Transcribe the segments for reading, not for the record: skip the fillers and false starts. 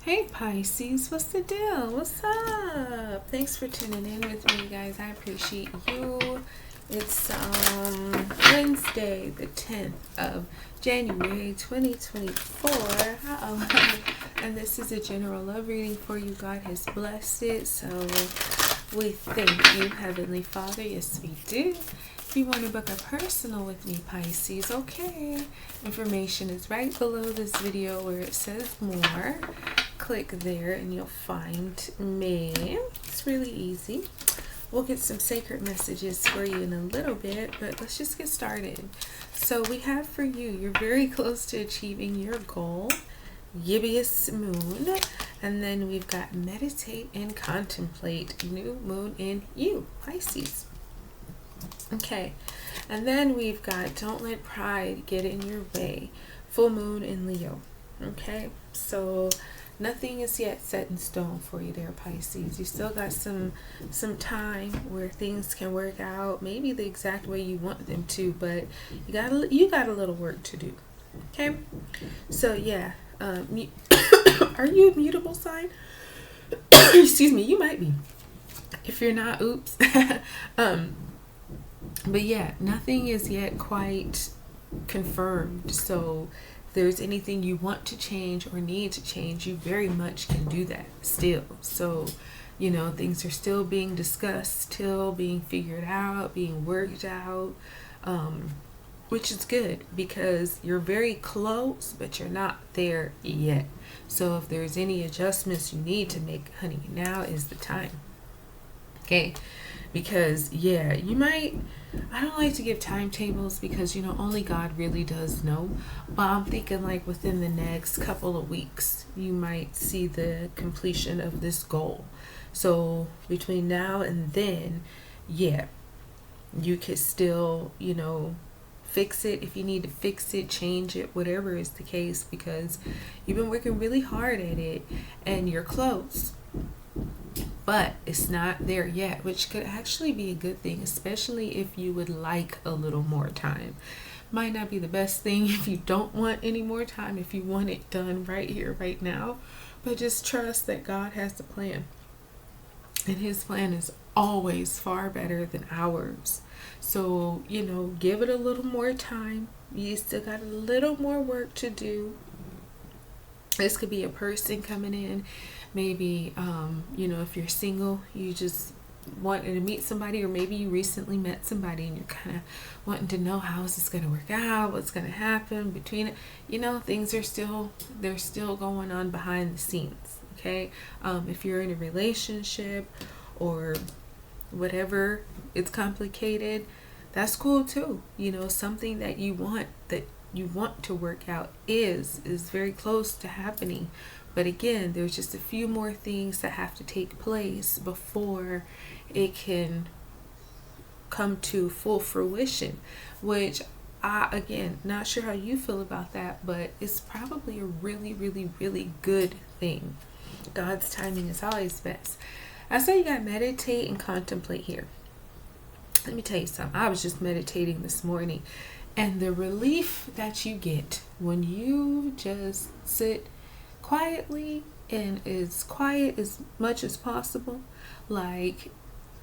Hey Pisces, what's the deal? What's up? Thanks for tuning in with me, guys. I appreciate you. It's Wednesday, the 10th of January 2024. And this is a general love reading for you. God has blessed it. So we thank you, Heavenly Father. Yes, we do. If you want to book a personal with me, Pisces, okay. Information is right below this video where it says more. Click there and you'll find me. It's really easy. We'll get some sacred messages for you in a little bit, but let's just get started. So we have for you, you're very close to achieving your goal, gibbous moon, and then we've got meditate and contemplate, new moon in you, Pisces. Okay, and then we've got don't let pride get in your way, full moon in Leo. Okay, so nothing is yet set in stone for you there, Pisces. You still got some time where things can work out, maybe the exact way you want them to, but you got a little work to do. Okay, so yeah, are you a mutable sign? Excuse me, you might be. If you're not, oops. But yeah, nothing is yet quite confirmed. So if there's anything you want to change or need to change, you very much can do that still. So, you know, things are still being discussed, still being figured out, being worked out, which is good because you're very close, but you're not there yet. So if there's any adjustments you need to make, honey, now is the time. Okay, because yeah, you might, I don't like to give timetables because, you know, only God really does know, but I'm thinking like within the next couple of weeks you might see the completion of this goal. So between now and then, yeah, you could still, you know, fix it if you need to fix it, change it, whatever is the case, because you've been working really hard at it and you're close. But it's not there yet, which could actually be a good thing, especially if you would like a little more time. Might not be the best thing if you don't want any more time, if you want it done right here, right now. But just trust that God has a plan. And his plan is always far better than ours. So, you know, give it a little more time. You still got a little more work to do. This could be a person coming in. Maybe, you know, if you're single, you just wanted to meet somebody, or maybe you recently met somebody and you're kind of wanting to know how is this going to work out, what's going to happen between it. You know, things are still, they're still going on behind the scenes. Okay. If you're in a relationship or whatever, it's complicated. That's cool too. You know, something that you want to work out is very close to happening. But again, there's just a few more things that have to take place before it can come to full fruition, which again, not sure how you feel about that, but it's probably a really, really, really good thing. God's timing is always best. I say you got to meditate and contemplate here. Let me tell you something. I was just meditating this morning, and the relief that you get when you just sit quietly and as quiet as much as possible, like,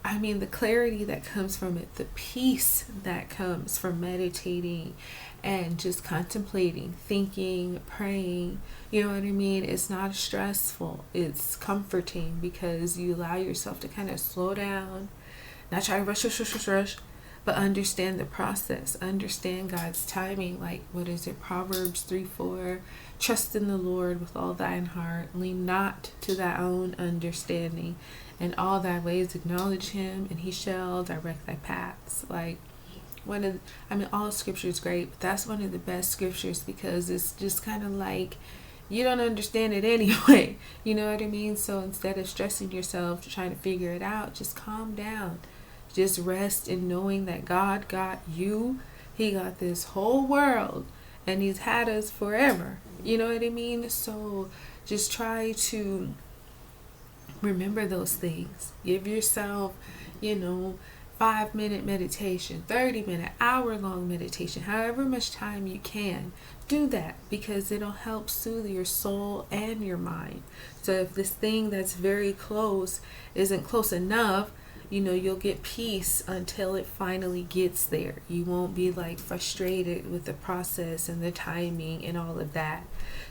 I mean, the clarity that comes from it, the peace that comes from meditating and just contemplating, thinking, praying, you know what I mean? It's not stressful. It's comforting because you allow yourself to kind of slow down, not try to rush, but understand the process, understand God's timing. Like, what is it? Proverbs 3:4, trust in the Lord with all thine heart, lean not to thy own understanding, in all thy ways acknowledge him, and he shall direct thy paths. Like, all scripture is great, but that's one of the best scriptures because it's just kind of like, you don't understand it anyway. You know what I mean? So instead of stressing yourself trying to figure it out, just calm down. Just rest in knowing that God got you. He got this whole world and he's had us forever. You know what I mean? So just try to remember those things. Give yourself, you know, 5-minute meditation, 30-minute, hour-long meditation, however much time you can. Do that because it'll help soothe your soul and your mind. So if this thing that's very close isn't close enough, you'll get peace until it finally gets there. You won't be like frustrated with the process and the timing and all of that.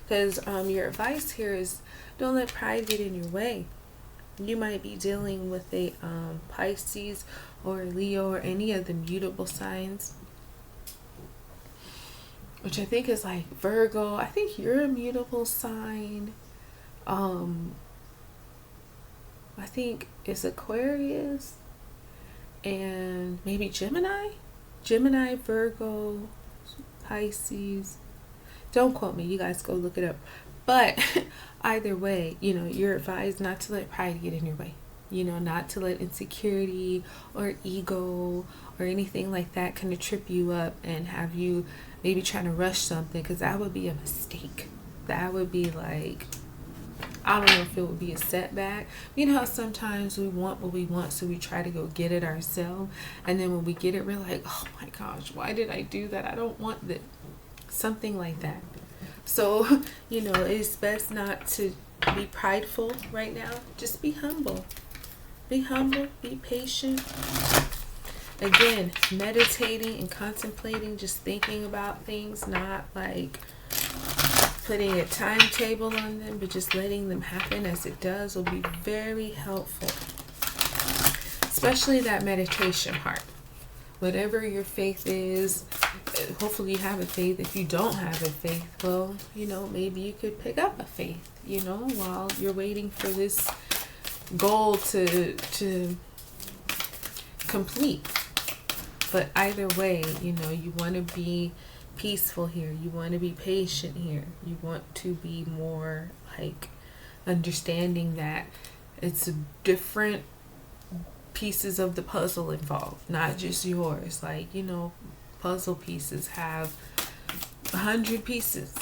Because your advice here is don't let pride get in your way. You might be dealing with a Pisces or Leo or any of the mutable signs, which I think is like Virgo. I think you're a mutable sign. I think it's Aquarius and maybe Gemini, Virgo, Pisces. Don't quote me. You guys go look it up. But either way, you're advised not to let pride get in your way. Not to let insecurity or ego or anything like that kind of trip you up and have you maybe trying to rush something, because that would be a mistake. That would be like, I don't know if it would be a setback. You know how sometimes we want what we want, so we try to go get it ourselves, and then when we get it, we're like, oh my gosh, why did I do that? I don't want that. Something like that. So, it's best not to be prideful right now. Just be humble. Be humble, be patient. Again, meditating and contemplating, just thinking about things, not like putting a timetable on them, but just letting them happen as it does will be very helpful. Especially that meditation part. Whatever your faith is, hopefully you have a faith. If you don't have a faith, well, maybe you could pick up a faith, while you're waiting for this goal to complete. But either way, you want to be peaceful here. You want to be patient here. You want to be more like understanding that it's a different pieces of the puzzle involved, not just yours. Like, puzzle pieces have 100 pieces.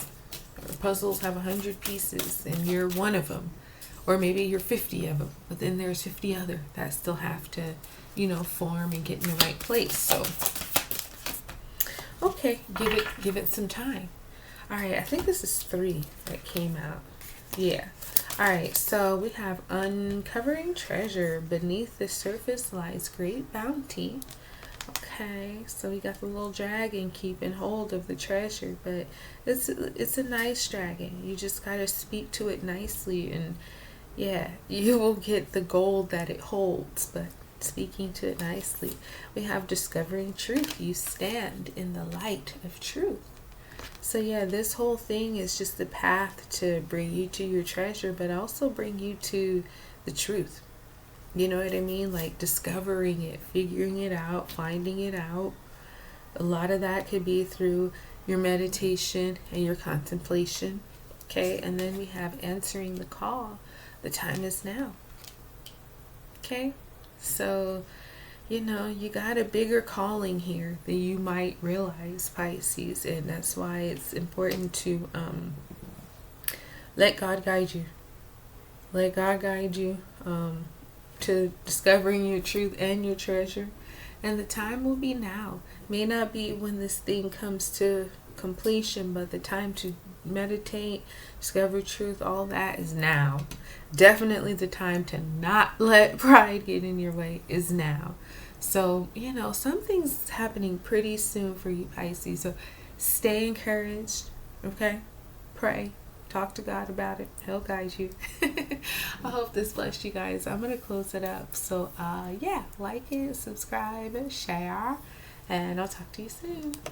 Or puzzles have 100 pieces, and you're one of them. Or maybe you're 50 of them, but then there's 50 other that still have to, form and get in the right place. So, okay, give it some time. All right, I think this is 3 that came out. Yeah. All right, so we have uncovering treasure. Beneath the surface lies great bounty. Okay, so we got the little dragon keeping hold of the treasure, but it's a nice dragon. You just got to speak to it nicely, and yeah, you will get the gold that it holds, but speaking to it nicely. We have discovering truth. You stand in the light of truth. So yeah, this whole thing is just the path to bring you to your treasure, but also bring you to the truth. You know what I mean? Like discovering it, figuring it out, finding it out. A lot of that could be through your meditation and your contemplation. Okay, and then we have answering the call. The time is now. Okay, so you got a bigger calling here than you might realize, Pisces, and that's why it's important to let God guide you. Let God guide you to discovering your truth and your treasure. And the time will be now. May not be when this thing comes to completion, but the time to meditate, discover truth, all that is now. Definitely the time to not let pride get in your way is now. So, something's happening pretty soon for you, Pisces. So stay encouraged, okay? Pray. Talk to God about it. He'll guide you. I hope this blessed you guys. I'm going to close it up. So, like it, subscribe, and share. And I'll talk to you soon.